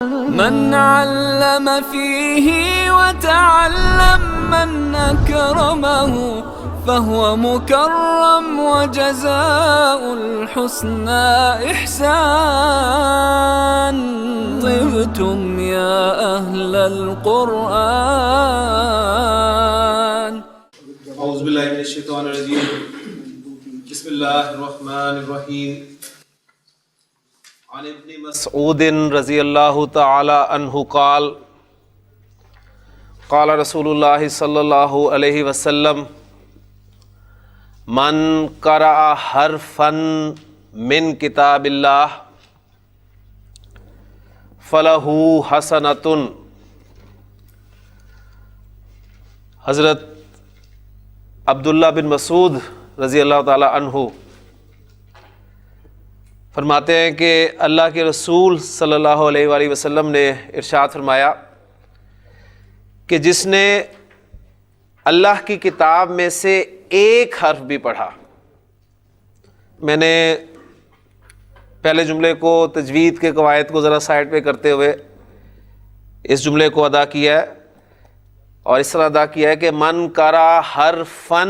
من علم فيه وتعلم من أكرمه فهو مكرم وجزاء الحسنى إحسان. طبتم يا أهل القرآن. اعوذ باللہ من الشیطان الرجیم. بسم اللہ الرحمن الرحیم. عن ابن مسعود رضی اللہ تعالی عنہ قال قال رسول اللہ صلی اللہ علیہ وسلم من قرأ حرفا من کتاب اللہ فلہ حسنۃ. حضرت عبداللہ بن مسعود رضی اللہ تعالی عنہ فرماتے ہیں کہ اللہ کے رسول صلی اللہ علیہ وآلہ وسلم نے ارشاد فرمایا کہ جس نے اللہ کی کتاب میں سے ایک حرف بھی پڑھا. میں نے پہلے جملے کو تجوید کے قواعد کو ذرا سائڈ پہ کرتے ہوئے اس جملے کو ادا کیا ہے اور اس طرح ادا کیا ہے کہ من قرأ حرفاً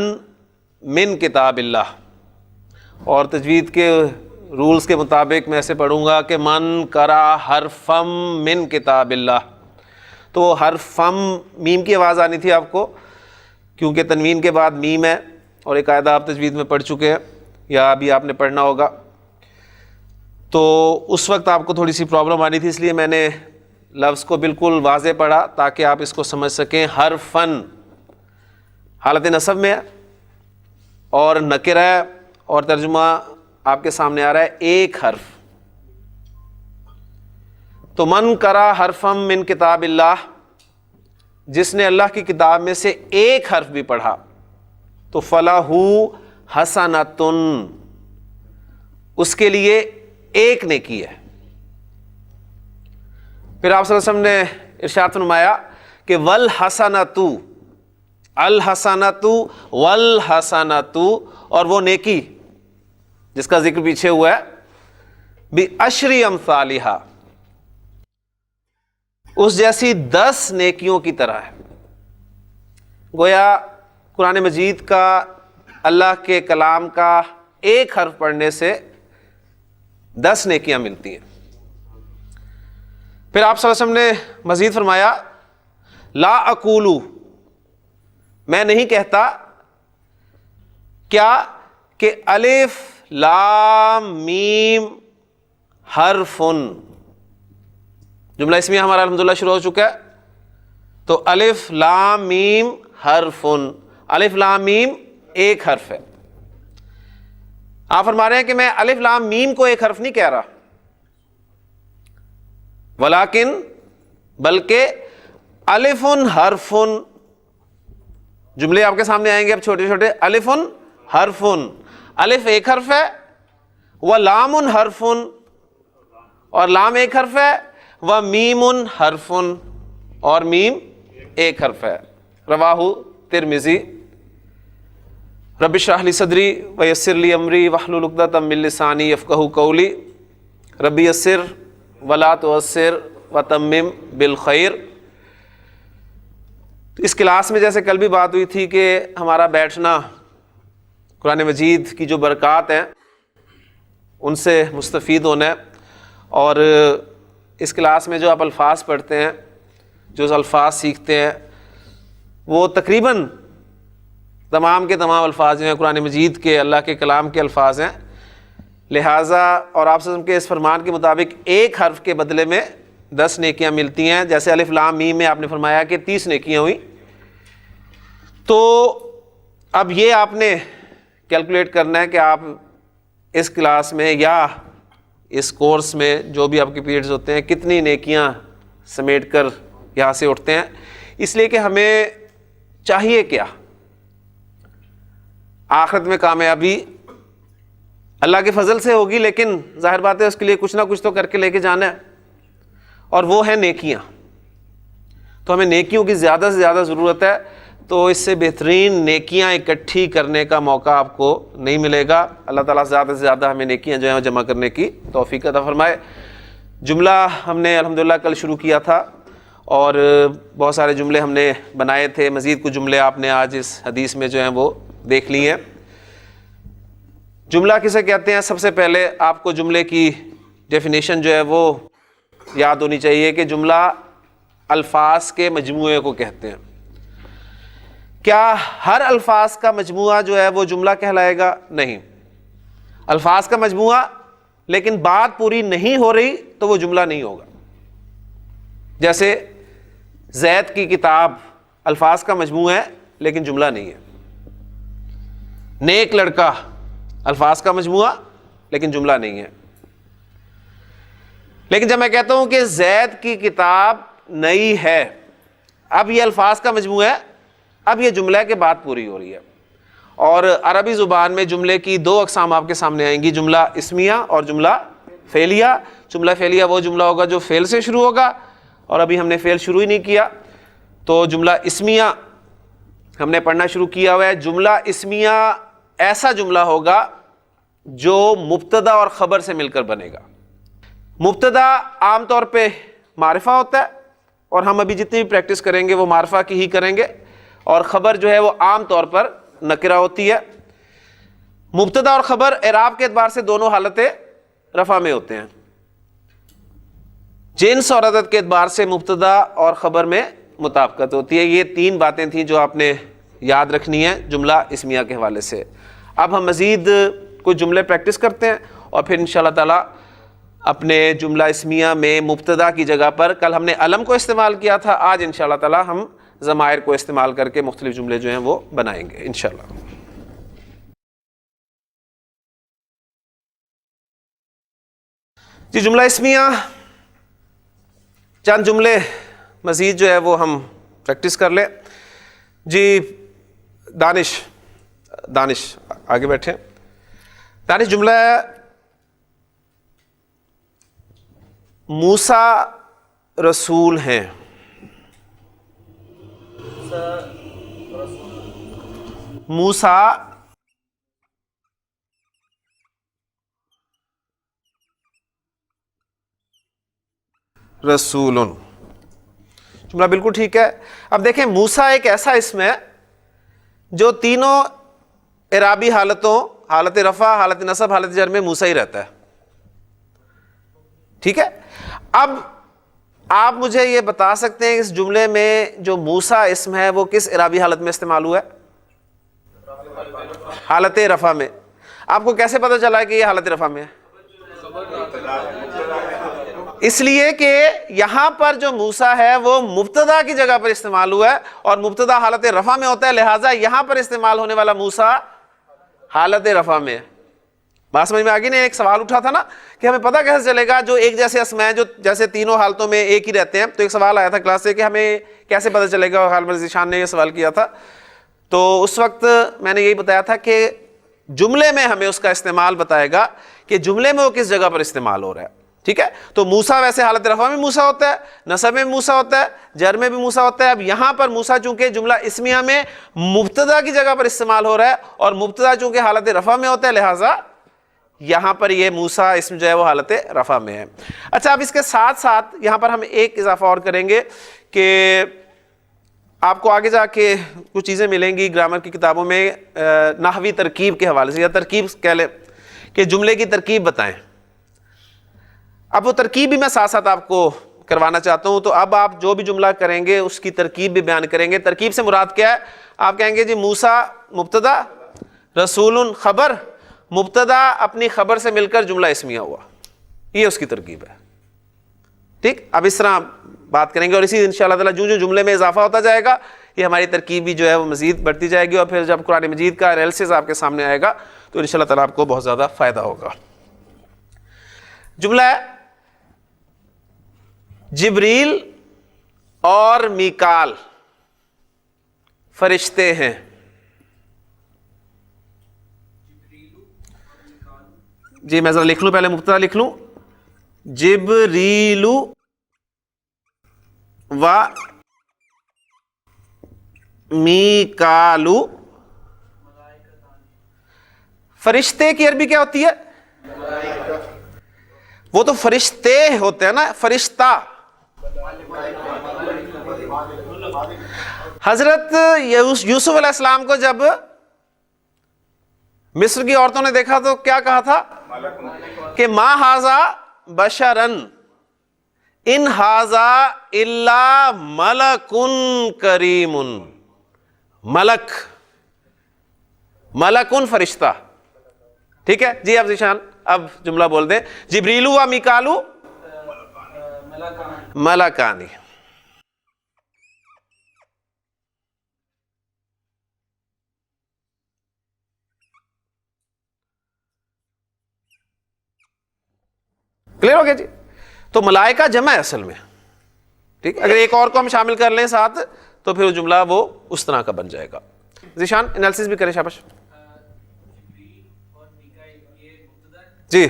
من کتاب اللہ، اور تجوید کے رولز کے مطابق میں ایسے پڑھوں گا کہ من قرأ حرفم من کتاب اللہ. تو حرفم میم کی آواز آنی تھی آپ کو، کیونکہ تنوین کے بعد میم ہے اور ایک قاعدہ آپ تجوید میں پڑھ چکے ہیں یا ابھی آپ نے پڑھنا ہوگا. تو اس وقت آپ کو تھوڑی سی پرابلم آنی تھی، اس لیے میں نے لفظ کو بالکل واضح پڑھا تاکہ آپ اس کو سمجھ سکیں. حرفن حالت نصب میں ہے اور نکرہ ہے، اور ترجمہ آپ کے سامنے آ رہا ہے ایک حرف. تو من قرأ حرفم من کتاب اللہ، جس نے اللہ کی کتاب میں سے ایک حرف بھی پڑھا تو فلہ حسنۃ، اس کے لیے ایک نیکی ہے. پھر آپ صلی اللہ علیہ وسلم نے ارشاد فرمایا کہ والحسنۃ، الحسنۃ والحسنۃ، اور وہ نیکی جس کا ذکر پیچھے ہوا ہے بعشر امثالھا، اس جیسی 10 نیکیوں کی طرح ہے. گویا قرآن مجید کا، اللہ کے کلام کا ایک حرف پڑھنے سے 10 نیکیاں ملتی ہیں. پھر آپ صلی اللہ علیہ وسلم نے مزید فرمایا لا اقولو، میں نہیں کہتا کیا کہ الف لام میم حرفن. جملہ اسمیہ ہمارا الحمدللہ شروع ہو چکا ہے. تو الف لام میم حرفن، الف لام میم ایک حرف ہے. آپ فرما رہے ہیں کہ میں الف لام میم کو ایک حرف نہیں کہہ رہا، ولیکن بلکہ الفن حرفن. جملے آپ کے سامنے آئیں گے اب چھوٹے چھوٹے. الفن حرفن، الف ایک حرف ہے، ولام حرفن، اور لام ایک حرف ہے، ومیم حرفن، اور میم ایک حرف ہے. رواہ ترمذی. رب اشرح لی صدری ویسر لی امری واحلل عقدۃ من لسانی یفقہوا قولی. رب یسر ولا تعسر وتمم بالخیر. اس کلاس میں جیسے کل بھی بات ہوئی تھی کہ ہمارا بیٹھنا قرآن مجید کی جو برکات ہیں ان سے مستفید ہونا ہے، اور اس کلاس میں جو آپ الفاظ پڑھتے ہیں، جو الفاظ سیکھتے ہیں، وہ تقریباً تمام کے تمام الفاظ جو ہیں قرآن مجید کے، اللہ کے کلام کے الفاظ ہیں. لہٰذا اور آپ صلی اللہ علیہ وسلم کے اس فرمان کے مطابق ایک حرف کے بدلے میں 10 نیکیاں ملتی ہیں. جیسے الف لام میم میں آپ نے فرمایا کہ 30 نیکیاں ہوئیں. تو اب یہ آپ نے کیلکولیٹ کرنا ہے کہ آپ اس کلاس میں یا اس کورس میں جو بھی آپ کے پیریڈز ہوتے ہیں کتنی نیکیاں سمیٹ کر یہاں سے اٹھتے ہیں. اس لیے کہ ہمیں چاہیے کیا، آخرت میں کامیابی اللہ کے فضل سے ہوگی، لیکن ظاہر بات ہے اس کے لیے کچھ نہ کچھ تو کر کے لے کے جانا ہے، اور وہ ہے نیکیاں. تو ہمیں نیکیوں کی زیادہ سے زیادہ ضرورت ہے. تو اس سے بہترین نیکیاں اکٹھی کرنے کا موقع آپ کو نہیں ملے گا. اللہ تعالیٰ زیادہ سے زیادہ ہمیں نیکیاں جو ہیں جمع کرنے کی توفیق عطا فرمائے. جملہ ہم نے الحمدللہ کل شروع کیا تھا اور بہت سارے جملے ہم نے بنائے تھے، مزید کچھ جملے آپ نے آج اس حدیث میں جو ہیں وہ دیکھ لی ہیں۔ جملہ کسے کہتے ہیں؟ سب سے پہلے آپ کو جملے کی ڈیفینیشن جو ہے وہ یاد ہونی چاہیے کہ جملہ الفاظ کے مجموعے کو کہتے ہیں۔ کیا ہر الفاظ کا مجموعہ جو ہے وہ جملہ کہلائے گا؟ نہیں، الفاظ کا مجموعہ، لیکن بات پوری نہیں ہو رہی تو وہ جملہ نہیں ہوگا۔ جیسے زید کی کتاب الفاظ کا مجموعہ ہے لیکن جملہ نہیں ہے۔ نیک لڑکا الفاظ کا مجموعہ لیکن جملہ نہیں ہے۔ لیکن جب میں کہتا ہوں کہ زید کی کتاب نئی ہے، اب یہ الفاظ کا مجموعہ ہے، اب یہ جملہ کے بعد پوری ہو رہی ہے۔ اور عربی زبان میں جملے کی دو اقسام آپ کے سامنے آئیں گی، جملہ اسمیہ اور جملہ فعلیہ۔ جملہ فعلیہ وہ جملہ ہوگا جو فعل سے شروع ہوگا، اور ابھی ہم نے فعل شروع ہی نہیں کیا، تو جملہ اسمیہ ہم نے پڑھنا شروع کیا ہوا ہے۔ جملہ اسمیہ ایسا جملہ ہوگا جو مبتدا اور خبر سے مل کر بنے گا۔ مبتدا عام طور پہ معرفہ ہوتا ہے، اور ہم ابھی جتنی بھی پریکٹس کریں گے وہ معرفہ کی ہی کریں گے، اور خبر جو ہے وہ عام طور پر نکرہ ہوتی ہے۔ مبتدا اور خبر اعراب کے اعتبار سے دونوں حالت رفع میں ہوتے ہیں۔ جنس اور عدد کے اعتبار سے مبتدا اور خبر میں مطابقت ہوتی ہے۔ یہ تین باتیں تھیں جو آپ نے یاد رکھنی ہے جملہ اسمیہ کے حوالے سے۔ اب ہم مزید کچھ جملے پریکٹس کرتے ہیں اور پھر انشاءاللہ تعالی اپنے جملہ اسمیہ میں مبتدا کی جگہ پر، کل ہم نے علم کو استعمال کیا تھا، آج انشاءاللہ تعالی ہم ضمائر کو استعمال کر کے مختلف جملے جو ہیں وہ بنائیں گے انشاءاللہ۔ جی جملہ اسمیہ چند جملے مزید جو ہے وہ ہم پریکٹس کر لیں۔ جی دانش آگے بیٹھے۔ دانش جملہ ہے موسیٰ رسول ہیں۔ موسیٰ رسول، جملہ بالکل ٹھیک ہے۔ اب دیکھیں موسیٰ ایک ایسا اسم ہے جو تینوں اعرابی حالتوں، حالت رفع، حالت نصب، حالت جر میں موسیٰ ہی رہتا ہے، ٹھیک ہے۔ اب آپ مجھے یہ بتا سکتے ہیں اس جملے میں جو موسیٰ اسم ہے وہ کس اعرابی حالت میں استعمال ہوا ہے؟ حالت رفع میں۔ آپ کو کیسے پتہ چلا کہ یہ حالت رفع میں ہے؟ اس لیے کہ یہاں پر جو موسیٰ ہے وہ مبتدا کی جگہ پر استعمال ہوا ہے، اور مبتدا حالت رفع میں ہوتا ہے، لہٰذا یہاں پر استعمال ہونے والا موسیٰ حالت رفع میں ہے۔ بات سمجھ میں آگے؟ نے ایک سوال اٹھا تھا نا کہ ہمیں پتہ کیسے چلے گا جو ایک جیسے اسم ہیں جو جیسے تینوں حالتوں میں ایک ہی رہتے ہیں، تو ایک سوال آیا تھا کلاس سے کہ ہمیں کیسے پتہ چلے گا، حال ذیشان نے یہ سوال کیا تھا۔ تو اس وقت میں نے یہی بتایا تھا کہ جملے میں ہمیں اس کا استعمال بتائے گا کہ جملے میں وہ کس جگہ پر استعمال ہو رہا ہے، ٹھیک ہے۔ تو موسیٰ ویسے حالت رفع میں موسیٰ ہوتا ہے، نصب میں موسیٰ ہوتا ہے، جر میں بھی موسیٰ ہوتا ہے۔ اب یہاں پر موسیٰ چونکہ جملہ اسمیہ میں مبتدا کی جگہ پر استعمال ہو رہا ہے، اور مبتدا چونکہ حالت رفع میں ہوتا ہے، لہٰذا یہاں پر یہ موسیٰ اسم جو ہے وہ حالت رفع میں ہے۔ اچھا، اب اس کے ساتھ ساتھ یہاں پر ہم ایک اضافہ اور کریں گے کہ آپ کو آگے جا کے کچھ چیزیں ملیں گی گرامر کی کتابوں میں نحوی ترکیب کے حوالے سے، یا ترکیب کہہ لیں کہ جملے کی ترکیب بتائیں۔ اب وہ ترکیب بھی میں ساتھ ساتھ آپ کو کروانا چاہتا ہوں۔ تو اب آپ جو بھی جملہ کریں گے اس کی ترکیب بھی بیان کریں گے۔ ترکیب سے مراد کیا ہے؟ آپ کہیں گے جی موسیٰ مبتدا، رسول خبر، مبتدا اپنی خبر سے مل کر جملہ اسمیہ ہوا، یہ اس کی ترکیب ہے، ٹھیک۔ اب اس طرح بات کریں گے، اور اسی انشاءاللہ تعالیٰ جو جملے میں اضافہ ہوتا جائے گا یہ ہماری ترکیب بھی جو ہے وہ مزید بڑھتی جائے گی، اور پھر جب قرآن مجید کا انالیسس آپ کے سامنے آئے گا تو انشاءاللہ تعالیٰ آپ کو بہت زیادہ فائدہ ہوگا۔ جملہ ہے جبریل اور میکال فرشتے ہیں۔ جی میں ذرا لکھ لوں، پہلے مبتدا لکھ لوں، جبریل و میکال۔ فرشتے کی عربی کیا ہوتی ہے؟ وہ تو فرشتے ہوتے ہیں نا, فرشتہ. حضرت یوسف علیہ السلام کو جب مصر کی عورتوں نے دیکھا تو کیا کہا تھا کہ ما ھذا بشرن ان ھذا الا ملک کریم. ملک, ملکن فرشتہ. ٹھیک ہے جی. اب ذیشان اب جملہ بول دیں, جبریلو و میکالو ملکانی. کلیئر ہو گیا جی. تو ملائکہ جمع ہے اصل میں. ٹھیک, اگر ایک اور کو ہم شامل کر لیں ساتھ تو پھر وہ جملہ وہ اس طرح کا بن جائے گا. ذیشان انالیسس بھی کریں, شاباش. جی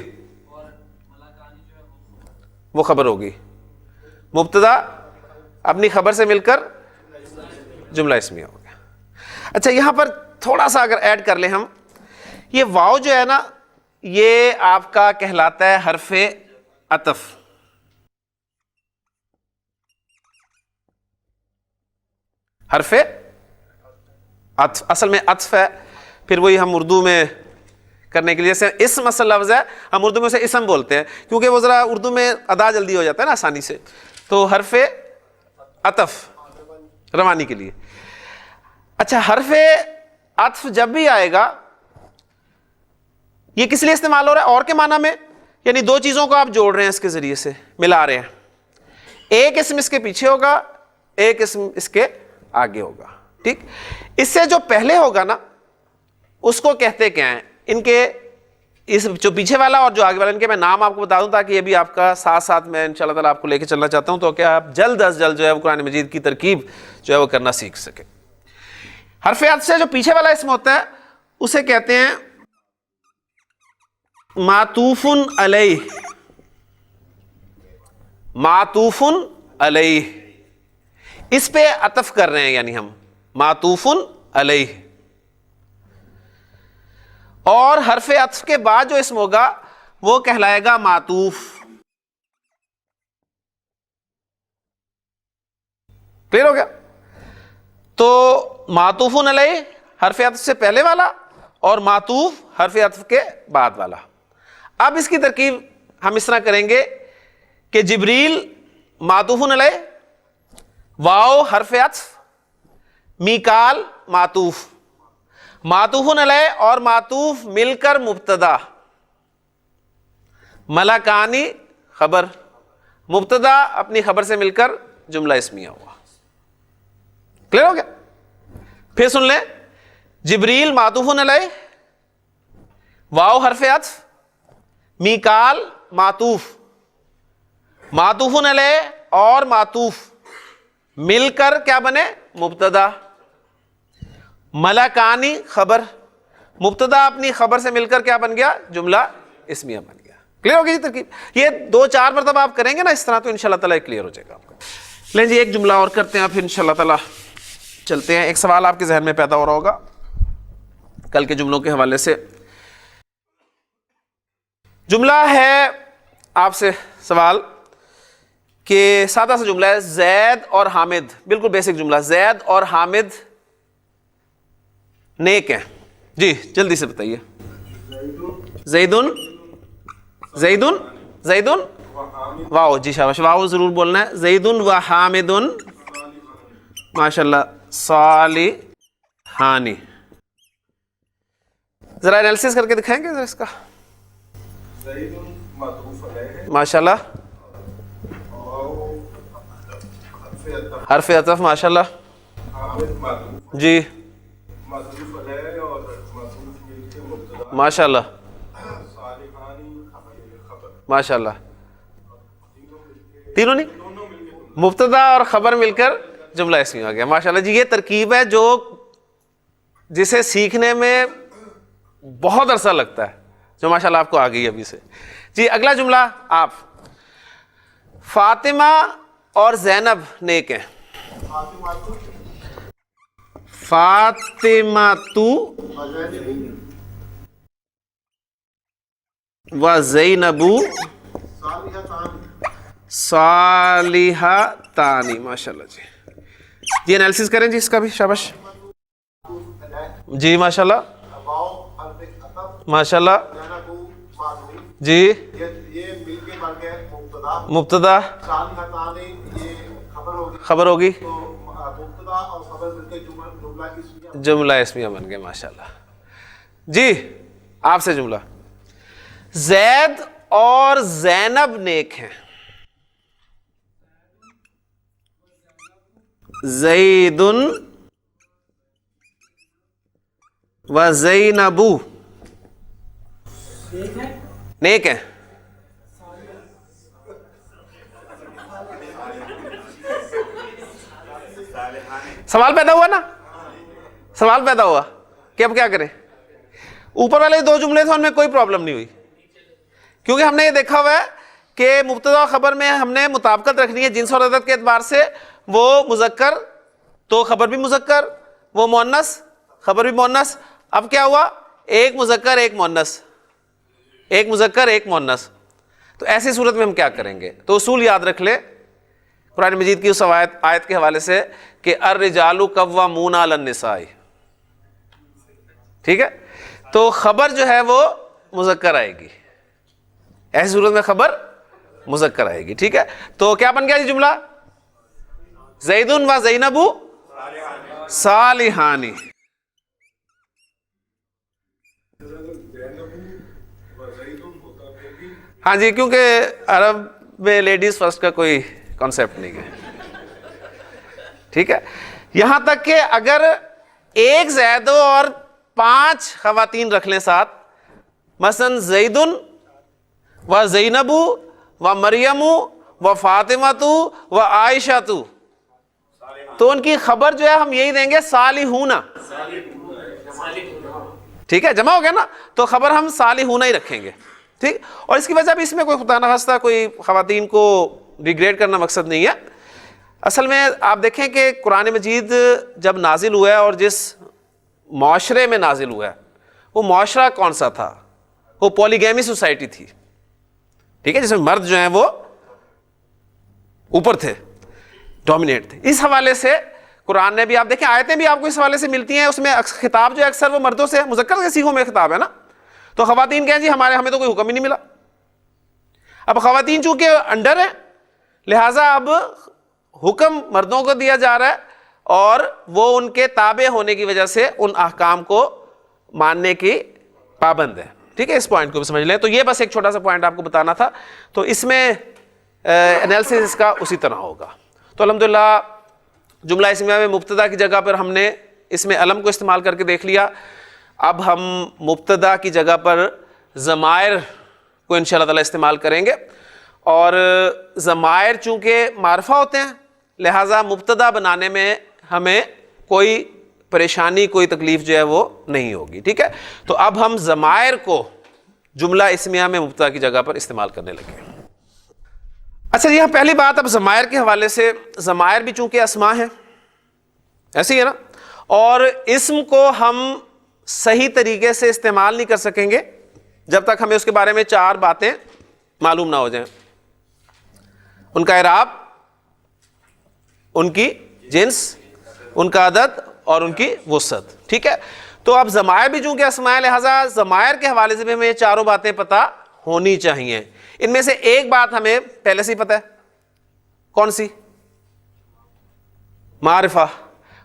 وہ خبر ہوگی, مبتدا اپنی خبر سے مل کر جملہ اسمیہ ہو گیا. اچھا یہاں پر تھوڑا سا اگر ایڈ کر لیں ہم, یہ واو جو ہے نا یہ آپ کا کہلاتا ہے حرف عطف. حرف عطف اصل میں عطف ہے, پھر وہی ہم اردو میں کرنے کے لیے جیسے اسم اصل لفظ ہے, ہم اردو میں اسے اسم بولتے ہیں کیونکہ وہ ذرا اردو میں ادا جلدی ہو جاتا ہے نا آسانی سے, تو حرف عطف روانی کے لیے. اچھا حرف عطف جب بھی آئے گا یہ کس لیے استعمال ہو رہا ہے؟ اور کے معنی میں, یعنی دو چیزوں کو آپ جوڑ رہے ہیں, اس کے ذریعے سے ملا رہے ہیں. ایک اسم اس کے پیچھے ہوگا, ایک اسم اس کے آگے ہوگا. ٹھیک, اس سے جو پہلے ہوگا نا اس کو کہتے کیا ہیں, ان کے اس جو پیچھے والا اور جو آگے والا, ان کے میں نام آپ کو بتا دوں تاکہ یہ بھی آپ کا ساتھ ساتھ میں انشاءاللہ تعالیٰ آپ کو لے کے چلنا چاہتا ہوں, تو کہ آپ جلد از جلد جو ہے وہ قرآن مجید کی ترکیب جو ہے وہ کرنا سیکھ سکیں. حرف عطف سے جو پیچھے والا اسم ہوتا ہے اسے کہتے ہیں معطوف علیہ. معطوف علیہ, اس پہ عطف کر رہے ہیں یعنی ہم معطوف علیہ. اور حرف عطف کے بعد جو اسم ہوگا وہ کہلائے گا معطوف. کلیئر ہو گیا؟ تو معطوف علیہ حرف عطف سے پہلے والا اور معطوف حرف عطف کے بعد والا. اب اس کی ترکیب ہم اس طرح کریں گے کہ جبریل معطوف علیہ, واو حرف عطف, میکال معطوف, معطوف علیہ اور معطوف مل کر مبتدا, ملکانی خبر, مبتدا اپنی خبر سے مل کر جملہ اسمیہ ہوا. کلیئر ہو گیا؟ پھر سن لیں, جبریل معطوف علیہ, واو حرف عطف, میکال معطوف, معطوف علیہ اور معطوف مل کر کیا بنے مبتدا, ملکانی خبر, مبتدا اپنی خبر سے مل کر کیا بن گیا جملہ اسمیہ بن گیا. کلیئر ہو گئی جی ترکیب؟ یہ 2-4 مرتبہ آپ کریں گے نا اس طرح تو انشاءاللہ تعالیٰ کلیئر ہو جائے گا آپ کا. لیں جی ایک جملہ اور کرتے ہیں پھر انشاءاللہ تعالیٰ چلتے ہیں. ایک سوال آپ کے ذہن میں پیدا ہو رہا ہوگا کل کے جملوں کے حوالے سے. جملہ ہے آپ سے سوال کہ سادہ سا جملہ ہے, زید اور حامد, بالکل بیسک جملہ, زید اور حامد نیک ہیں. جی جلدی سے بتائیے. زیدن, زیدن, زیدن, واو, جی شاباش, واو ضرور بولنا ہے. زیدن و حامدن ماشاءاللہ صالحانی. ذرا انالیسس کر کے دکھائیں گے ذرا اس کا. ماشاءاللہ, حرف عطف ماشاءاللہ, جی ماشاءاللہ, ماشاءاللہ, تینوں نہیں, مبتدا اور خبر مل کر جملہ اسمیہ آ گیا. ماشاءاللہ جی, یہ ترکیب ہے جو جسے سیکھنے میں بہت عرصہ لگتا ہے, جو ماشاءاللہ آپ کو آ گئی ابھی سے. جی اگلا جملہ آپ, فاطمہ اور زینب نیک ہیں. فاطمہ تو و زینب صالحتانی، ماشاء اللہ جی. جی انالیسس کریں جی اس کا بھی، شاباش جی، ماشاء اللہ ماشاء اللہ جی. مبتدا خبر ہوگی، جملہ اسمیہ بن گئے، ماشاء اللہ جی. آپ سے جملہ، زید اور زینب نیک ہیں. زید و زینب نیک ہیں. سوال پیدا ہوا نا، سوال پیدا ہوا کہ اب کیا کریں. اوپر والے دو جملے تھے ان میں کوئی پرابلم نہیں ہوئی، کیونکہ ہم نے یہ دیکھا ہوا ہے کہ مبتدا و خبر میں ہم نے مطابقت رکھنی ہے جنس اور عدد کے اعتبار سے. وہ مذکر تو خبر بھی مذکر، وہ مؤنث خبر بھی مؤنث. اب کیا ہوا، ایک مذکر ایک مؤنث، ایک مذکر ایک مؤنث. تو ایسی صورت میں ہم کیا کریں گے؟ تو اصول یاد رکھ لے قرآن مجید کی اس آیت کے حوالے سے کہ الرجال قوامون علی النساء، ٹھیک ہے. تو خبر جو ہے وہ مذکر آئے گی، ایسی صورت میں خبر مذکر آئے گی، ٹھیک ہے. تو کیا بن گیا جی جملہ؟ زید و زینب صالحانی. ہاں جی، کیونکہ عرب میں لیڈیز فرسٹ کا کوئی کانسیپٹ نہیں ہے، ٹھیک ہے. یہاں تک کہ اگر ایک زید اور 5 خواتین رکھ لیں ساتھ، مثلا زید و زینب و مریم و فاطمہ و عائشہ، تو ان کی خبر جو ہے ہم یہی دیں گے صالحون، ٹھیک ہے، جمع ہو گیا نا. تو خبر ہم صالحون ہی رکھیں گے، ٹھیک. اور اس کی وجہ بھی اس میں کوئی خدا نخواستہ کوئی خواتین کو ڈیگریڈ کرنا مقصد نہیں ہے. اصل میں آپ دیکھیں کہ قرآن مجید جب نازل ہوا ہے اور جس معاشرے میں نازل ہوا ہے وہ معاشرہ کون سا تھا؟ وہ پولیگیمی سوسائٹی تھی، ٹھیک ہے، جس میں مرد جو ہیں وہ اوپر تھے، ڈومینیٹ تھے. اس حوالے سے قرآن نے بھی، آپ دیکھیں آیتیں بھی آپ کو اس حوالے سے ملتی ہیں، اس میں خطاب جو ہے اکثر وہ مردوں سے، مذکر کے صیغوں میں خطاب ہے نا. تو خواتین کہیں جی ہمیں تو کوئی حکم ہی نہیں ملا. اب خواتین چونکہ انڈر ہیں لہٰذا اب حکم مردوں کو دیا جا رہا ہے اور وہ ان کے تابع ہونے کی وجہ سے ان احکام کو ماننے کی پابند ہے، ٹھیک ہے. اس پوائنٹ کو بھی سمجھ لیں. تو یہ بس ایک چھوٹا سا پوائنٹ آپ کو بتانا تھا. تو اس میں انالیسس اس کا اسی طرح ہوگا. تو الحمدللہ جملہ اسمیہ میں مبتدا کی جگہ پر ہم نے اس میں علم کو استعمال کر کے دیکھ لیا. اب ہم مبتدا کی جگہ پر ضمائر کو انشاءاللہ تعالی استعمال کریں گے. اور ضمائر چونکہ معرفہ ہوتے ہیں لہٰذا مبتدا بنانے میں ہمیں کوئی پریشانی، کوئی تکلیف جو ہے وہ نہیں ہوگی، ٹھیک ہے. تو اب ہم ضمائر کو جملہ اسمیہ میں مبتدا کی جگہ پر استعمال کرنے لگے. اچھا یہاں پہلی بات اب ضمائر کے حوالے سے، ضمائر بھی چونکہ اسماء ہیں، ایسے ہی ہے نا، اور اسم کو ہم صحیح طریقے سے استعمال نہیں کر سکیں گے جب تک ہمیں اس کے بارے میں 4 باتیں معلوم نہ ہو جائیں. ان کا اعراب، ان کی جنس، ان کا عدد اور ان کی وسعت، ٹھیک ہے. تو اب ضمائر بھی چونکہ اسماء ہے لہٰذا ضمائر کے حوالے سے بھی ہمیں یہ 4 باتیں پتہ ہونی چاہیے. ان میں سے ایک بات ہمیں پہلے سے ہی پتہ ہے، کون سی؟ معرفہ.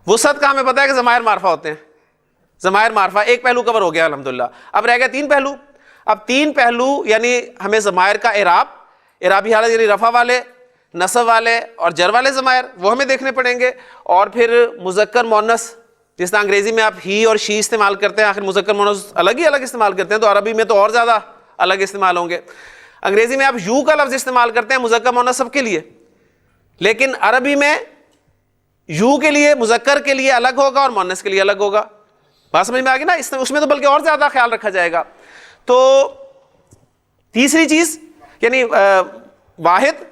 وسعت کا ہمیں پتہ ہے کہ ضمائر معرفہ ہوتے ہیں، ضمائر معرفہ. ایک پہلو کور ہو گیا الحمدللہ. اب رہ گیا 3 پہلو. اب 3 پہلو یعنی ہمیں ضمائر کا اعراب، اعرابی حالت یعنی رفع والے، نصب والے اور جر والے ضمائر وہ ہمیں دیکھنے پڑیں گے. اور پھر مذکر مؤنث، جس طرح انگریزی میں آپ ہی اور شی استعمال کرتے ہیں، آخر مذکر مؤنث الگ ہی الگ استعمال کرتے ہیں، تو عربی میں تو اور زیادہ الگ استعمال ہوں گے. انگریزی میں آپ یو کا لفظ استعمال کرتے ہیں مذکر مؤنث سب کے لیے، لیکن عربی میں یو کے لیے مذکر کے لیے الگ ہوگا اور مؤنث کے لیے الگ ہوگا. بات سمجھ میں آ گئی نا؟ اس میں تو بلکہ اور زیادہ خیال رکھا جائے گا. تو تیسری چیز یعنی واحد،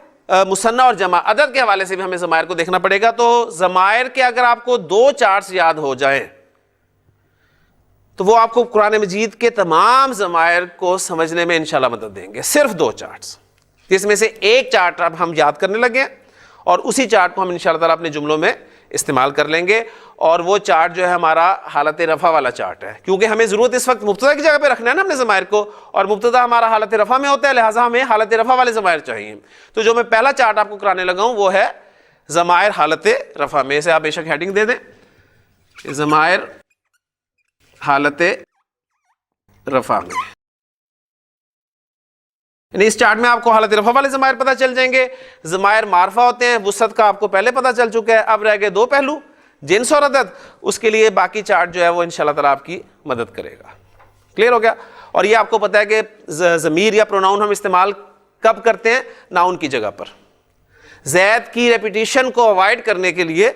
مثنیٰ اور جمع، عدد کے حوالے سے بھی ہمیں ضمائر کو دیکھنا پڑے گا. تو ضمائر کے اگر آپ کو 2 چارٹس یاد ہو جائیں تو وہ آپ کو قرآن مجید کے تمام ضمائر کو سمجھنے میں انشاءاللہ مدد دیں گے. صرف 2 چارٹس. جس میں سے ایک چارٹ اب ہم یاد کرنے لگے ہیں اور اسی چارٹ کو ہم انشاءاللہ تعالیٰ اپنے جملوں میں استعمال کر لیں گے. اور وہ چارٹ جو ہے ہمارا حالت رفع والا چارٹ ہے, کیونکہ ہمیں ضرورت اس وقت مبتدا کی جگہ پہ رکھنا ہے نا اپنے ضمائر کو, اور مبتدا ہمارا حالت رفع میں ہوتا ہے, لہٰذا ہمیں حالت رفع والے ضمائر چاہیے. تو جو میں پہلا چارٹ آپ کو کرانے لگا ہوں وہ ہے ضمائر حالت رفع میں. اسے آپ بے شک ہیڈنگ دے دیں, ضمائر حالت رفع میں. یعنی اس چارٹ میں آپ کو حالت رفع والے ضمائر پتہ چل جائیں گے. ضمائر معرفہ ہوتے ہیں, وسعت کا آپ کو پہلے پتہ چل چکا ہے. اب رہ گئے دو پہلو, جنس اور عدد. اس کے لیے باقی چارٹ جو ہے وہ انشاءاللہ تعالیٰ آپ کی مدد کرے گا. کلیئر ہو گیا؟ اور یہ آپ کو پتہ ہے کہ ضمیر یا پروناؤن ہم استعمال کب کرتے ہیں؟ ناؤن کی جگہ پر. زید کی ریپیٹیشن کو اوائڈ کرنے کے لیے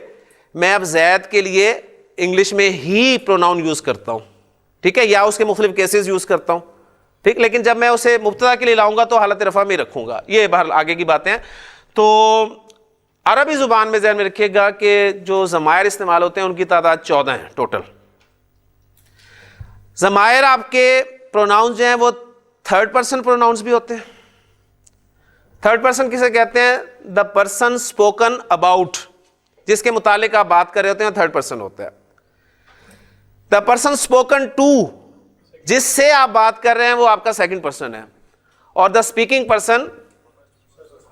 میں اب زید کے لیے انگلش میں ہی پروناؤن یوز کرتا ہوں, ٹھیک ہے, یا اس کے مختلف کیسز یوز کرتا ہوں, ٹھیک. لیکن جب میں اسے مبتدا کے لیے لاؤں گا تو حالت رفع میں رکھوں گا. یہ بہرحال آگے کی باتیں ہیں. تو عربی زبان میں ذہن میں رکھیے گا کہ جو ضمائر استعمال ہوتے ہیں ان کی تعداد 14 ہیں ٹوٹل. ضمائر آپ کے پروناؤنز جو ہیں وہ تھرڈ پرسن پروناؤنز بھی ہوتے ہیں. تھرڈ پرسن کسے کہتے ہیں؟ دا پرسن اسپوکن اباؤٹ, جس کے متعلق آپ بات کر رہے ہوتے ہیں تھرڈ پرسن ہوتا ہے. دا پرسن اسپوکن ٹو, جس سے آپ بات کر رہے ہیں وہ آپ کا سیکنڈ پرسن ہے. اور دا اسپیکنگ پرسن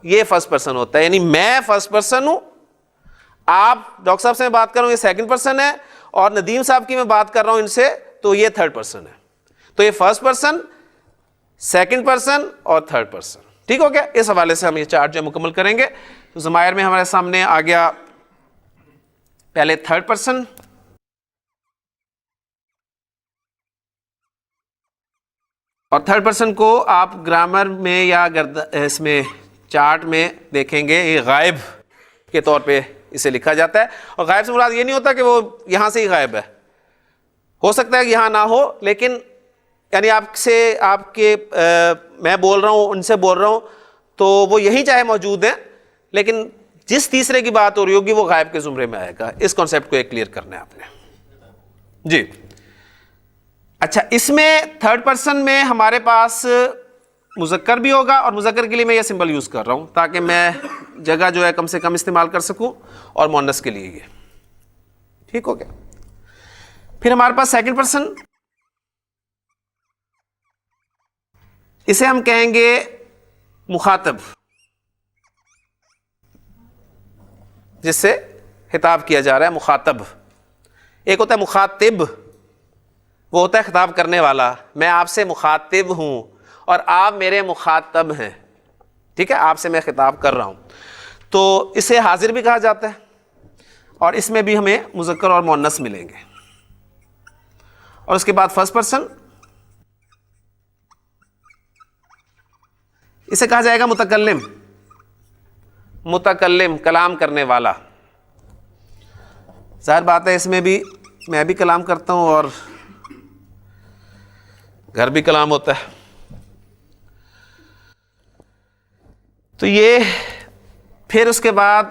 یہ فرسٹ پرسن ہوتا ہے. یعنی میں فرسٹ پرسن ہوں, آپ ڈاکٹر صاحب سے میں بات کر رہا ہوں یہ سیکنڈ پرسن ہے, اور ندیم صاحب کی میں بات کر رہا ہوں ان سے تو یہ تھرڈ پرسن ہے. تو یہ فرسٹ پرسن, سیکنڈ پرسن اور تھرڈ پرسن. ٹھیک ہو گیا؟ اس حوالے سے ہم یہ چارٹ جو ہے مکمل کریں گے. تو ضمائر میں ہمارے سامنے آ گیا پہلے تھرڈ پرسن, اور تھرڈ پرسن کو آپ گرامر میں یا اس میں چارٹ میں دیکھیں گے یہ غائب کے طور پہ اسے لکھا جاتا ہے. اور غائب سے مراد یہ نہیں ہوتا کہ وہ یہاں سے ہی غائب ہے, ہو سکتا ہے کہ یہاں نہ ہو, لیکن یعنی آپ کے میں بول رہا ہوں, ان سے بول رہا ہوں تو وہ یہی چاہے موجود ہیں, لیکن جس تیسرے کی بات ہو رہی ہوگی وہ غائب کے زمرے میں آئے گا. اس کانسیپٹ کو ایک کلیئر کرنا ہے آپ نے. جی اچھا, اس میں تھرڈ پرسن میں ہمارے پاس مذکر بھی ہوگا, اور مذکر کے لیے میں یہ سمبل یوز کر رہا ہوں تاکہ میں جگہ جو ہے کم سے کم استعمال کر سکوں, اور مؤنث کے لیے یہ ٹھیک ہو گیا. پھر ہمارے پاس سیکنڈ پرسن, اسے ہم کہیں گے مخاطب, جس سے خطاب کیا جا رہا ہے, مخاطب. ایک ہوتا ہے مخاطب, وہ ہوتا ہے خطاب کرنے والا. میں آپ سے مخاطب ہوں اور آپ میرے مخاطب ہیں, ٹھیک ہے, آپ سے میں خطاب کر رہا ہوں. تو اسے حاضر بھی کہا جاتا ہے, اور اس میں بھی ہمیں مذکر اور مؤنث ملیں گے. اور اس کے بعد فرسٹ پرسن, اسے کہا جائے گا متکلم. متکلم کلام کرنے والا. ظاہر بات ہے اس میں بھی میں بھی کلام کرتا ہوں اور گھر بھی کلام ہوتا ہے. تو یہ پھر اس کے بعد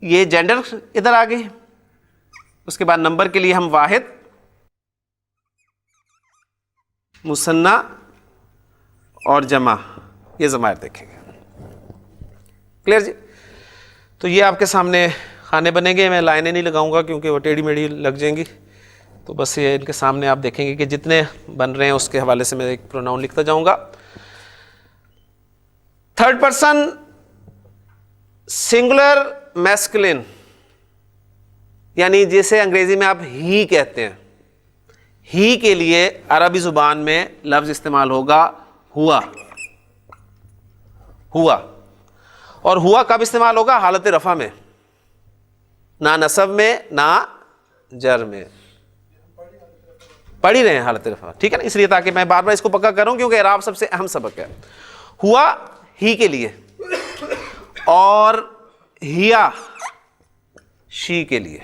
یہ جینڈر ادھر آ گئی. اس کے بعد نمبر کے لیے ہم واحد, مثنیٰ اور جمع یہ ضمائر دیکھیں گے. کلیئر جی؟ تو یہ آپ کے سامنے خانے بنیں گے. میں لائنیں نہیں لگاؤں گا کیونکہ وہ ٹیڑھی میڑھی لگ جائیں گی. تو بس یہ ان کے سامنے آپ دیکھیں گے کہ جتنے بن رہے ہیں اس کے حوالے سے میں ایک پروناؤن لکھتا جاؤں گا. تھرڈ پرسن سنگولر میسکلن, یعنی جسے انگریزی میں آپ ہی کہتے ہیں. ہی کے لیے عربی زبان میں لفظ استعمال ہوگا ہوا. ہوا, اور ہوا کب استعمال ہوگا؟ حالت رفع میں, نہ نصب میں نہ جر میں. پڑھ ہی رہے ہیں حالت رفع, ٹھیک ہے نا, اس لیے تاکہ میں بار بار اس کو پکا کروں کیونکہ اعراب سب سے اہم سبق ہے. ہوا ہی کے لیے, اور ہیا شی کے لیے.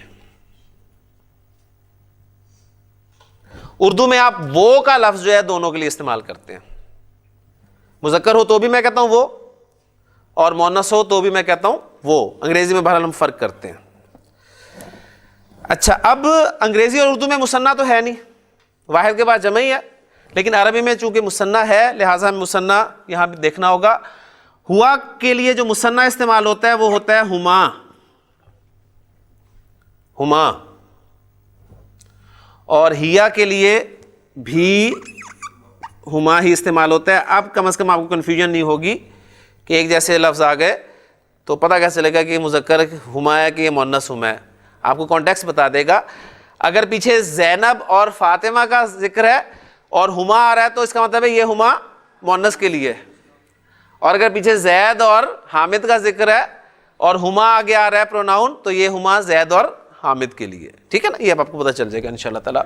اردو میں آپ وہ کا لفظ جو ہے دونوں کے لیے استعمال کرتے ہیں. مذکر ہو تو بھی میں کہتا ہوں وہ, اور مؤنث ہو تو بھی میں کہتا ہوں وہ. انگریزی میں بہرحال ہم فرق کرتے ہیں. اچھا, اب انگریزی اور اردو میں مثنیٰ تو ہے نہیں, واحد کے بعد جمع ہی ہے, لیکن عربی میں چونکہ مثنیٰ ہے لہٰذا ہمیں مثنیٰ یہاں بھی دیکھنا ہوگا. ہوا کے لیے جو مثنیٰ استعمال ہوتا ہے وہ ہوتا ہے ہما، ہما، اور ہیا کے لیے بھی ہما ہی استعمال ہوتا ہے. اب کم از کم آپ کو کنفیوژن نہیں ہوگی کہ ایک جیسے لفظ آ گئے تو پتہ کیسے چلے گا کہ یہ مذکر ہما ہے کہ یہ مؤنث ہما ہے. آپ کو کانٹیکسٹ بتا دے گا. اگر پیچھے زینب اور فاطمہ کا ذکر ہے اور ہما آ رہا ہے تو اس کا مطلب ہے یہ ہما مؤنث کے لیے، اور اگر پیچھے زید اور حامد کا ذکر ہے اور ہما آگے آ رہا ہے پروناؤن تو یہ ہما زید اور حامد کے لیے. ٹھیک ہے نا، یہ اب آپ کو پتہ چل جائے گا انشاءاللہ تعالی.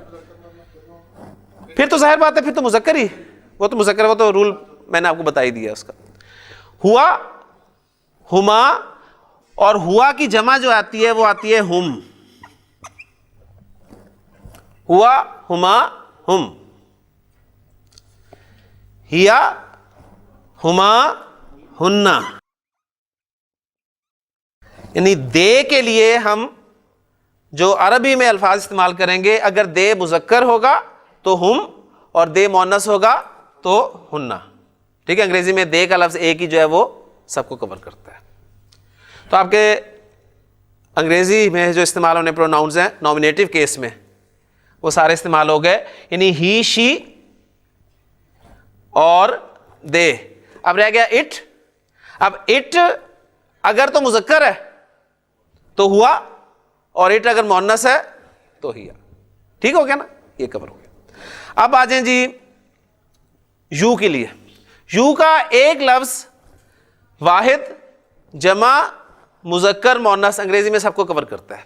پھر تو ظاہر بات ہے پھر تو مذکر ہی، وہ تو مذکر، وہ تو رول میں نے آپ کو بتا ہی دیا اس کا. ہوا، ہما، اور ہوا کی جمع جو آتی ہے وہ آتی ہے ہم. ہوا، ہما، ہم. ہیا، ہما، ہننا. یعنی دے کے لیے ہم جو عربی میں الفاظ استعمال کریں گے، اگر دے مذکر ہوگا تو ہم اور دے مؤنث ہوگا تو ہننا. ٹھیک ہے، انگریزی میں دے کا لفظ ایک ہی جو ہے وہ سب کو کور کرتا ہے. تو آپ کے انگریزی میں جو استعمال ہونے پروناؤنز ہیں نامینیٹو کیس میں وہ سارے استعمال ہو گئے، یعنی ہی، شی اور دے. اب رہ گیا اٹ. اب اٹ اگر تو مذکر ہے تو ہوا، اور اٹ اگر مؤنث ہے تو ہیا. ٹھیک ہو گیا نا، یہ کور ہو گیا. اب آ جائیں جی یو کے لیے. یو کا ایک لفظ واحد، جمع، مذکر، مؤنث انگریزی میں سب کو کور کرتا ہے.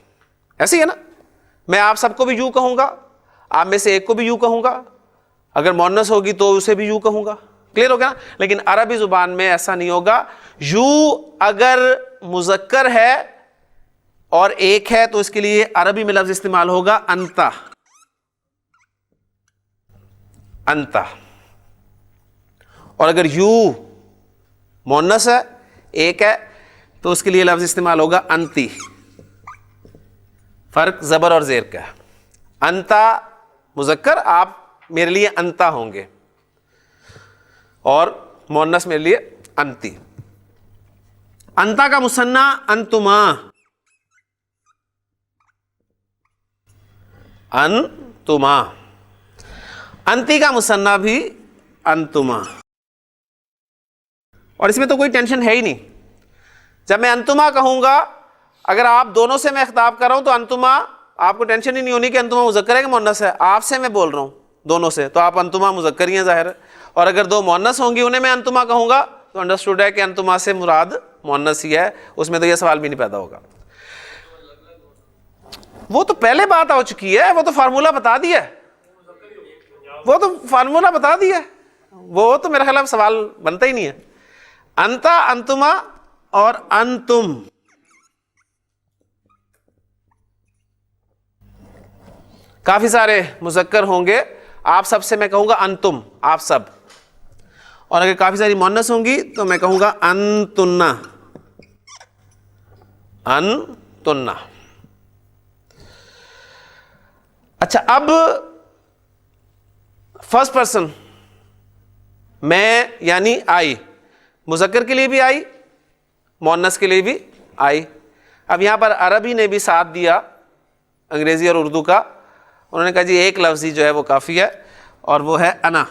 ایسے ہی ہے نا، میں آپ سب کو بھی یو کہوں گا، آپ میں سے ایک کو بھی یو کہوں گا، اگر مؤنث ہوگی تو اسے بھی یو کہوں گا. کلیئر ہو گیا نا. لیکن عربی زبان میں ایسا نہیں ہوگا. یو اگر مذکر ہے اور ایک ہے تو اس کے لیے عربی میں لفظ استعمال ہوگا انتا، انتا. اور اگر یو مؤنث ہے، ایک ہے، تو اس کے لیے لفظ استعمال ہوگا انتی. فرق زبر اور زیر کا ہے. انتا مذکر، آپ میرے لیے انتا ہوں گے، اور مؤنث میرے لیے انتی. انتا کا مثنیٰ انتما، انتما. انتی کا مثنیٰ بھی انتما. اور اس میں تو کوئی ٹینشن ہے ہی نہیں. جب میں انتما کہوں گا، اگر آپ دونوں سے میں خطاب کر رہا ہوں تو انتما، آپ کو ٹینشن ہی نہیں ہونی کہ انتما مذکر ہے کہ مؤنث ہے. آپ سے میں بول رہا ہوں دونوں سے، تو آپ انتما مذکر ہی ہیں ظاہر ہے. اور اگر دو مؤنث ہوں گی انہیں میں انتما کہوں گا تو انڈرسٹوڈ ہے کہ انتما سے مراد مؤنث ہی ہے. اس میں تو یہ سوال بھی نہیں پیدا ہوگا. وہ تو پہلے بات ہو چکی ہے، وہ تو فارمولہ بتا دیا ہے، وہ تو فارمولہ بتا دیا ہے، وہ تو میرا خیال اب سوال بنتا ہی نہیں ہے. انتا، انتما اور انتم. کافی سارے مذکر ہوں گے، آپ سب سے میں کہوں گا انتم، آپ سب. اور اگر کافی ساری مؤنث ہوں گی تو میں کہوں گا انتنا، انتنا. اچھا، اب فرسٹ پرسن میں یعنی آئی، مذکر کے لیے بھی آئی، مؤنث کے لیے بھی آئی. اب یہاں پر عربی نے بھی ساتھ دیا انگریزی اور اردو کا. انہوں نے کہا جی ایک لفظ ہی جو ہے وہ کافی ہے، اور وہ ہے انا.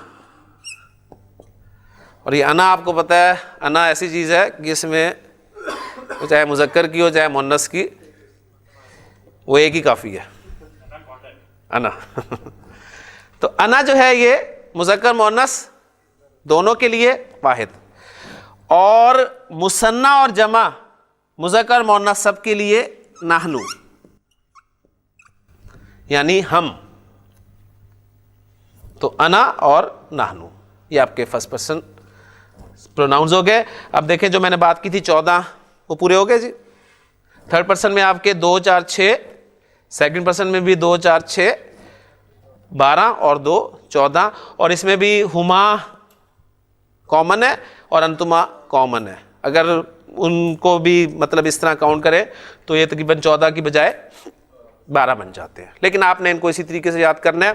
اور یہ انا آپ کو پتہ ہے، انا ایسی چیز ہے کہ اس میں چاہے مذکر کی ہو چاہے مؤنث کی، وہ ایک ہی کافی ہے، انا. تو انا جو ہے یہ مذکر مؤنث دونوں کے لیے واحد، اور مثنیٰ اور جمع مذکر مؤنث سب کے لیے نحنو، یعنی ہم. تو انا اور نحنو یہ آپ کے فرسٹ پرسن پروناؤنز ہو گئے. اب دیکھیں جو میں نے بات کی تھی 14 وہ پورے ہو گئے جی. تھرڈ پرسن میں آپ کے 2 4 6، سیکنڈ پرسن میں بھی 2 4 6 12 اور 2 14، اور اس میں بھی ہما کامن ہے اور انتما کامن ہے. اگر ان کو بھی مطلب اس طرح کاؤنٹ کرے تو یہ تقریباً 14 کی بجائے 12 بن جاتے ہیں. لیکن آپ نے ان کو اسی طریقے سے یاد کرنا ہے.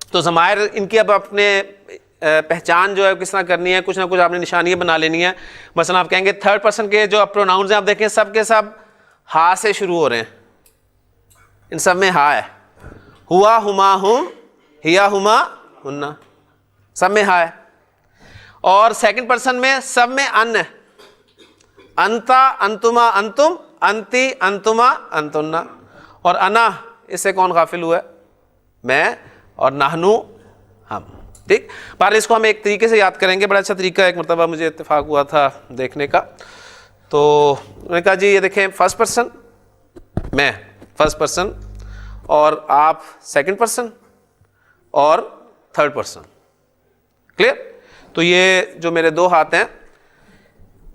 تو ضمائر ان کی اب اپنے پہچان جو ہے کس طرح کرنی ہے، کچھ نہ کچھ آپ نے نشانیاں بنا لینی ہے. مثلا آپ کہیں گے تھرڈ پرسن کے جو پروناؤنز ہیں آپ دیکھیں سب کے سب ہا سے شروع ہو رہے ہیں، ان سب میں ہا ہے. ہوا، ہما، ہم، ہیا، ہما، ہننا، سب میں ہا ہے. اور سیکنڈ پرسن میں سب میں ان ہے، انتا، انتما، انتم، انتی، انتما، انتنا. اور انا، اس سے کون غافل ہوا ہے؟ میں. اور نحنو، ہم. ٹھیک. پر اس کو ہم ایک طریقے سے یاد کریں گے، بڑا اچھا طریقہ ہے. ایک مرتبہ مجھے اتفاق ہوا تھا دیکھنے کا، تو میں نے کہا جی یہ دیکھیں فرسٹ پرسن میں، فرسٹ پرسن، اور آپ سیکنڈ پرسن اور تھرڈ پرسن. کلیئر؟ تو یہ جو میرے دو ہاتھ ہیں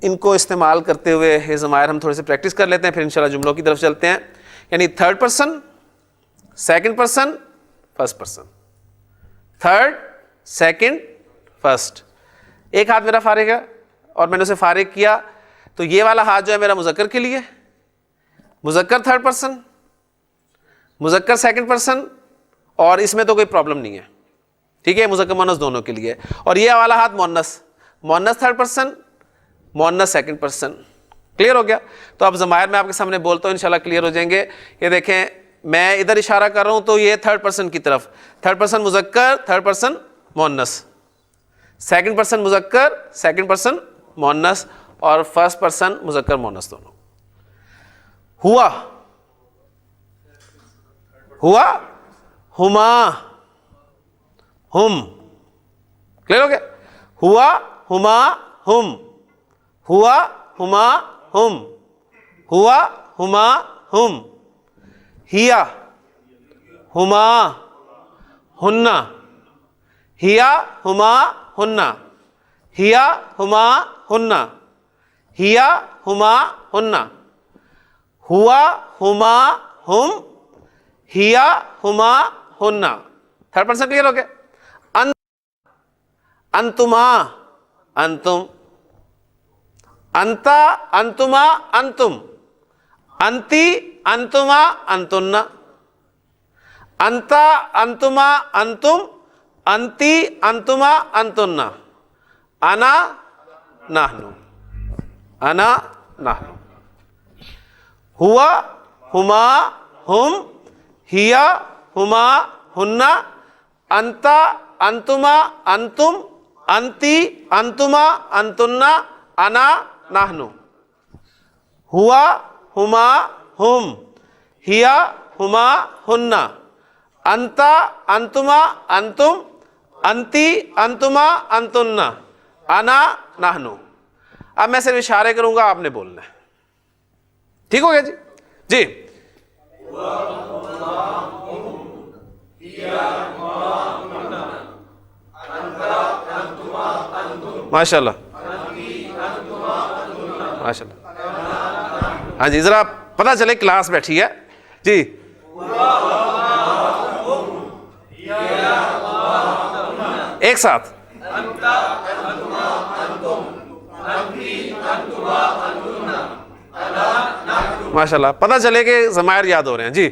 ان کو استعمال کرتے ہوئے یہ ضمائر ہم تھوڑے سے پریکٹس کر لیتے ہیں، پھر انشاءاللہ جملوں کی طرف چلتے ہیں. یعنی third person, second person, first person, third, second, first. ایک ہاتھ میرا فارغ ہے اور میں نے اسے فارغ کیا، تو یہ والا ہاتھ جو ہے میرا مذکر کے لیے، مذکر تھرڈ پرسن، مذکر سیکنڈ پرسن، اور اس میں تو کوئی پرابلم نہیں ہے. ٹھیک ہے، مذکر مونس دونوں کے لیے. اور یہ والا ہاتھ مونس، مونس تھرڈ پرسن، مونس سیکنڈ پرسن. کلیئر ہو گیا؟ تو اب ضمائر میں آپ کے سامنے بولتا ہوں انشاءاللہ کلیئر ہو جائیں گے. یہ دیکھیں میں ادھر اشارہ کر رہا ہوں تو یہ تھرڈ پرسن کی طرف، تھرڈ پرسن مذکر، تھرڈ پرسن مونس، سیکنڈ پرسن مذکر، سیکنڈ پرسن مونس، اور فرسٹ پرسن مذکر مونس دونوں. ہوا، ہوا، ہما، ہم. کلیئر ہو گیا؟ ہوا، ہما، ہم، ہوا، ہما، ہم، ہوا، ہما، ہم، ہیا، ہما، ہننا، ہیا، ہما، ہننا، ہیا، ہما، ہننا، ہیا، ہما، ہننا، ہوا، ہما، ہم، ہیا، ہما، ہننا. تھرڈ پرسن کلیئر ہو گیا؟ انتما، انتم، انتا، انتما، انتم، انتی، انتما، انتنا، انتا، انتما، انتم، انتی، انتما، انتنا، انا، نحنو، انا، نحنو. ہوا، ہما، ہم، ہیا، ہما، ہننا، انتا، انتما، انتم، انتی، انتما، انتنا، انا، نحنو. ہوا، ہما، ہم، ہیا، ہما، ہننا، انتا، انتما، انتم، انتی، انتما، انتنا، انا، نحنو. اب میں صرف اشارے کروں گا، آپ نے بولنا ہے. ٹھیک ہو گیا جی؟ جی. ماشاء اللہ، ماشاء اللہ. ہاں جی، ذرا پتہ چلے کلاس بیٹھی ہے. جی. ایک ساتھ. ماشاء اللہ، پتہ چلے کہ ضمائر یاد ہو رہے ہیں. جی.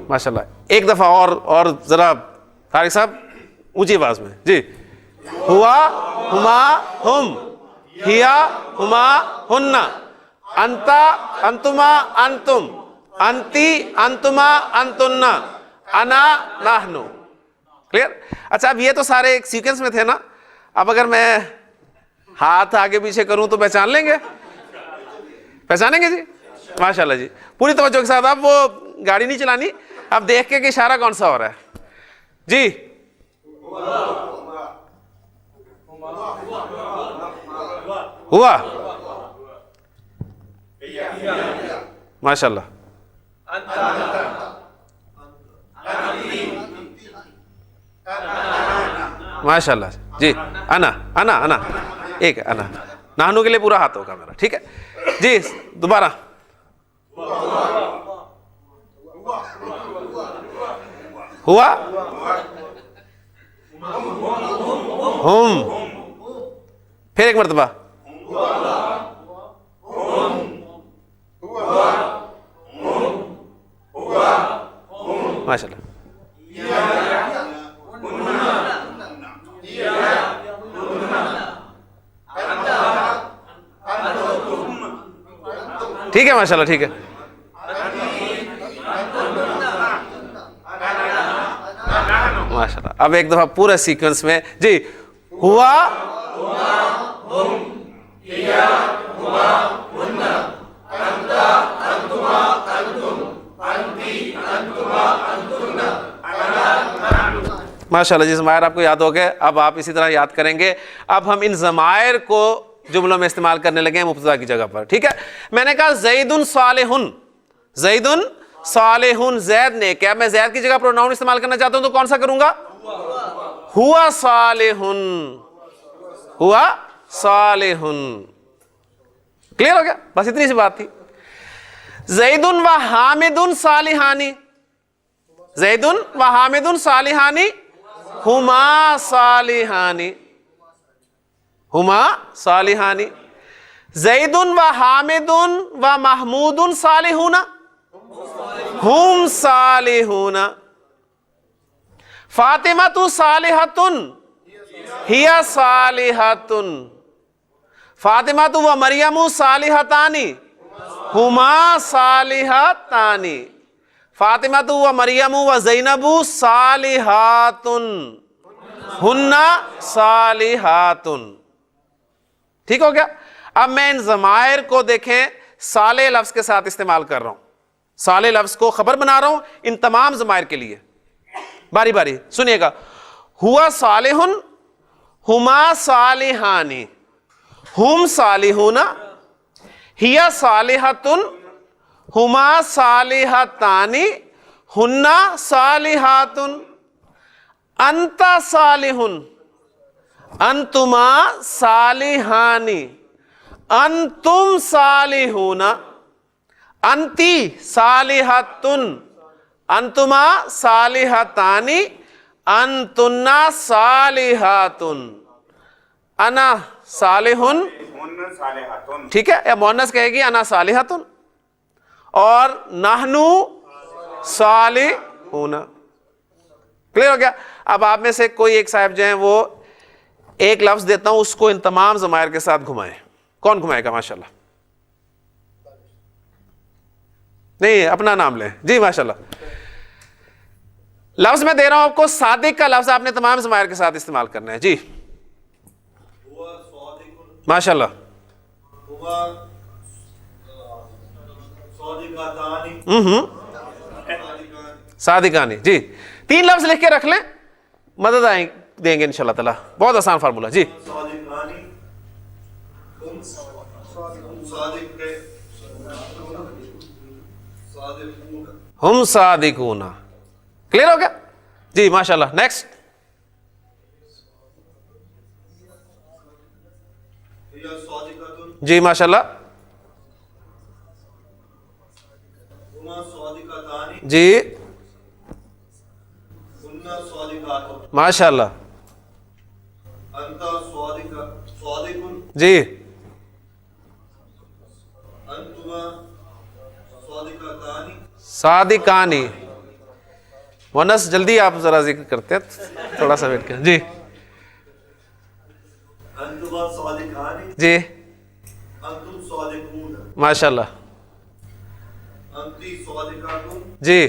ماشاء اللہ. ایک دفعہ اور ذرا طارق صاحب اونچی آواز میں. جی. ہوا، ہما، ہم، ہیا، ہما، ہننا، انتا، انتما، انتم، انتی، انتما، انتنا، انا، نحنو. کلیئر؟ اچھا، اب یہ تو سارے ایک سیکوینس میں تھے نا. اب اگر میں ہاتھ آگے پیچھے کروں تو پہچان لیں گے؟ پہچانیں گے جی؟ ماشاء اللہ جی. پوری توجہ کے ساتھ. اب وہ گاڑی نہیں چلانی، اب دیکھ کے کہ اشارہ کون سا ہو رہا ہے. جی. ہوا. ماشاء اللہ. ماشاء اللہ جی. انا، انا، انا. ایک انا. نہنو کے لیے پورا ہاتھ ہوگا میرا. ٹھیک ہے جی. دوبارہ. ہوا، ہم، پھر ایک مرتبہ. ماشاء اللہ. ٹھیک ہے ماشاء اللہ, ٹھیک ہے. ماشاء اللہ. اب ایک دفعہ پورا سیکوینس میں جی. ہوا ماشاء اللہ جی. ضمائر آپ کو یاد ہو گئے, اب آپ اسی طرح یاد کریں گے. اب ہم ان ضمائر کو جملوں میں استعمال کرنے لگے ہیں مبتدا کی جگہ پر. ٹھیک ہے, میں نے کہا زید صالح, زید صالح, زید نے کیا, میں زید کی جگہ پروناؤن استعمال کرنا چاہتا ہوں تو کون سا کروں گا؟ ہوا صالح, ہوا صالح. کلیئر ہو گیا؟ بس اتنی سی بات تھی. زید و حامد صالحانی, زید و حامد صالحانی, ہما صالحانی, ہما صالحانی. زید و حامد و محمود صالحون, ہم صالحون. فاطمہ صالحۃ, ہی صالحۃ. فاطمہ و مریم صالحتان, ہما صالحتان. فاطمہ و مریم و زینب صالحات, ہن صالحات. ٹھیک ہو گیا؟ اب میں ان ضمائر کو دیکھیں صالح لفظ کے ساتھ استعمال کر رہا ہوں. صالح لفظ کو خبر بنا رہا ہوں ان تمام ضمائر کے لیے. باری باری سنیے گا. ہوا صالح, ہما صالحانی, ہم صالحون, ہی صالحۃ, ہما صالحتان, ہن صالحات. انت صالح, انتما صالحان, انتم صالحون. انتی صالحۃ, انتما صالحتان, انتن صالحات. انا صالح, ٹھیک ہے, یا مؤنث کہے گی انا صالحۃ, اور نحنو صالحون. کلیئر ہو گیا؟ اب آپ میں سے کوئی ایک صاحب جو ہیں وہ ایک لفظ دیتا ہوں, اس کو ان تمام ضمائر کے ساتھ گھمائیں. کون گھمائے گا؟ ماشاءاللہ. نہیں, اپنا نام لیں جی. ماشاءاللہ. لفظ میں دے رہا ہوں آپ کو, صادق کا لفظ آپ نے تمام ضمائر کے ساتھ استعمال کرنا ہے جی. ماشاءاللہ. صادقانی جی. 3 لفظ لکھ کے رکھ لیں, مدد آئیں دیں گے انشاءاللہ تعالی. بہت آسان فارمولہ جی. ہم صادقون. کلیئر ہو گیا جی؟ ماشاءاللہ. نیکسٹ. جی ماشاءاللہ. جی ماشاءاللہ. جی صادقانی. مونس جلدی آپ ذرا ذکر کرتے ہیں, تھوڑا سا ویٹ کریں جی. جی ماشاءاللہ. جی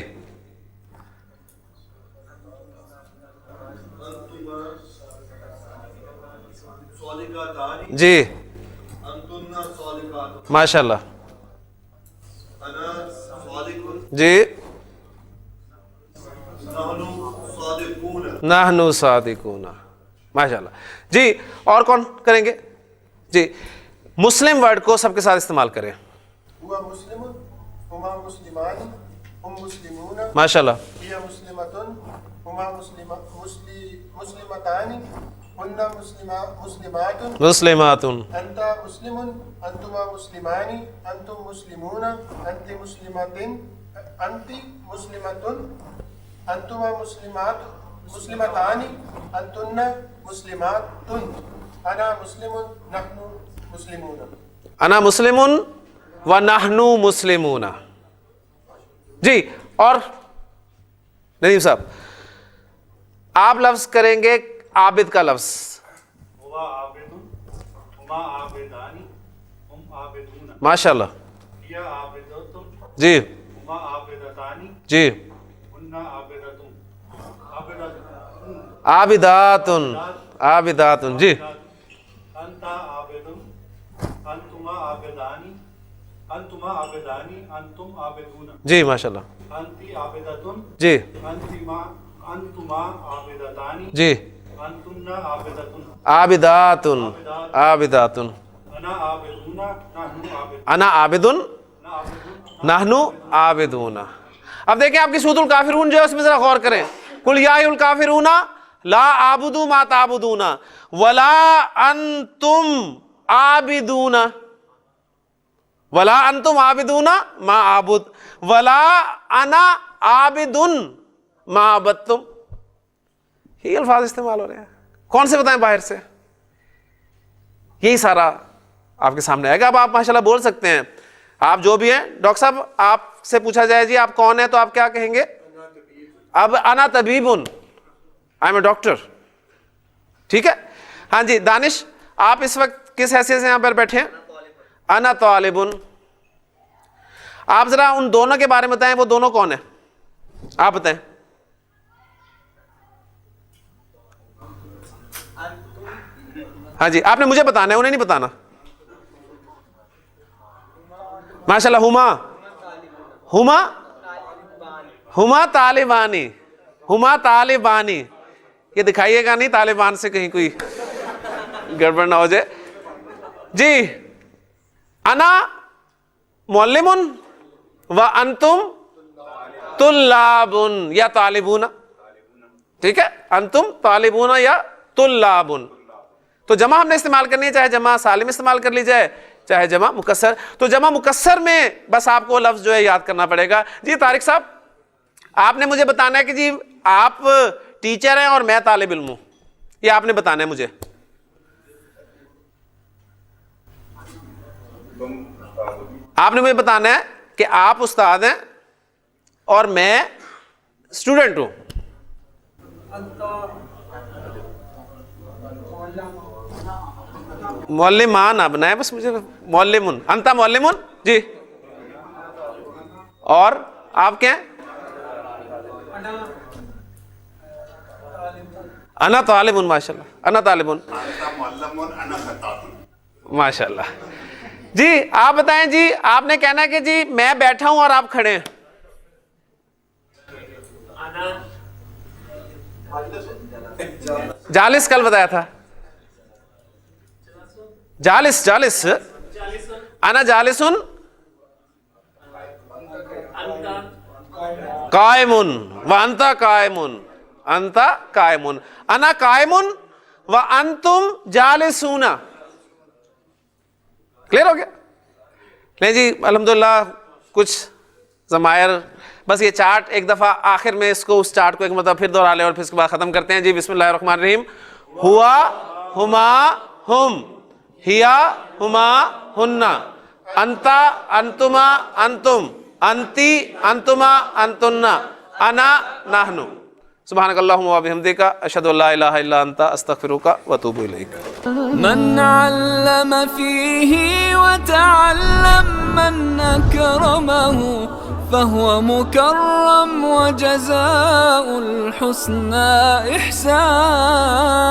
جی ماشاءاللہ. جی نحن صادقون. ماشاءاللہ جی. اور کون کریں گے جی؟ مسلم ورڈ کو سب کے ساتھ استعمال کریں. ماشاءاللہ. مسلمات. انت مسلم, انتما مسلمان, انتم مسلمون, انت مسلمات, انت مسلمۃ, انتما مسلمات, مسلمتان, انتن مسلمات, انا مسلم, نحن مسلمون. انا مسلم و نحن مسلمون. جی. اور ندیم صاحب آپ لفظ کریں گے عابد کا لفظ. ہوا عابد ہما عابدانی ہم عابدون ماشاء اللہ. یا عابدتم جی ہما عابدتانی جی. ہن عابدتم عابداتن عابداتن. جی انت عابدم انتما عابدانی انتما عابدانی انتم عابدون جی ماشاء اللہ. انتی عابدتن جی انتما عابدتانی جی. انتن عابدتن عابداتن عابداتن. انا عابدون نحن عابدون انا عابدن نحن عابدون. اب دیکھیں آپ کی سورۃ الکافرون جو ہے اس میں ذرا غور کریں. قل یا ایھا الکافرون لا اعبد ما تعبدون ولا انتم عابدون ولا انتم عابدون ما اعبد ولا انا عابد ما عبدتم. یہ الفاظ استعمال ہو رہے ہیں. کون سے بتائیں باہر سے؟ یہی سارا آپ کے سامنے آئے گا. اب آپ ماشاءاللہ بول سکتے ہیں. آپ جو بھی ہیں ڈاکٹر صاحب آپ سے پوچھا جائے جی آپ کون ہیں تو آپ کیا کہیں گے؟ اب انا طبیب آئی ایم اے ڈاکٹر. ٹھیک ہے. ہاں جی دانش آپ اس وقت کس حیثیت سے یہاں پر بیٹھے ہیں؟ انا طالب. آپ ذرا ان دونوں کے بارے میں بتائیں وہ دونوں کون ہیں؟ آپ بتائیں. ہاں جی آپ نے مجھے بتانا ہے انہیں نہیں بتانا. ماشاء اللہ. ہما طالبانی ہما طالبانی. یہ دکھائیے گا نہیں طالبان سے کہیں کوئی گڑبڑ نہ ہو جائے. جی انا معلم و انتم طلاب یا طالبون. ٹھیک ہے. انتم طالبون یا طلاب. تو جمع ہم نے استعمال کرنی ہے چاہے جمع سالم استعمال کر لی جائے چاہے جمع مکسر. تو جمع مکسر میں بس آپ کو لفظ جو ہے یاد کرنا پڑے گا. جی طارق صاحب آپ نے مجھے بتانا ہے کہ جی آپ ٹیچر ہیں اور میں طالب علم ہوں. یہ آپ نے بتانا ہے مجھے. آپ نے مجھے بتانا ہے کہ آپ استاد ہیں اور میں اسٹوڈنٹ ہوں. معلمان آپ بنائے بس مجھے. معلمن انتا معلمن. جی اور آپ کیا ہیں؟ انا طالبن. ماشاء اللہ. انا طالبن. ماشاء اللہ. جی آپ بتائیں جی آپ نے کہنا ہے کہ جی میں بیٹھا ہوں اور آپ کھڑے ہیں. جالس کل بتایا تھا. جالس جالس. انا جالسن قائمن وانت قائمن. انت قائمن. انا قائمن وانتم جالسون. کلیئر ہو گیا؟ نہیں جی الحمدللہ کچھ ضمائر بس یہ چارٹ ایک دفعہ آخر میں اس کو اس چارٹ کو ایک مرتبہ پھر دوہرا لیں اور پھر اس کے بعد ختم کرتے ہیں. جی بسم اللہ الرحمن الرحیم. ہوا ہما ہم ہیا ہما ہن انتا انتما انتم انتی انتما انتن انا نحن. سبحانک اللہم و بحمدک اشہد ان لا الہ الا انت استغفرک و اتوب الیک. من علم فيه وتعلم من أكرمه فهو مكرم وجزاء الحسنى إحسان.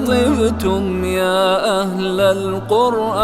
طبتم يا أهل القرآن.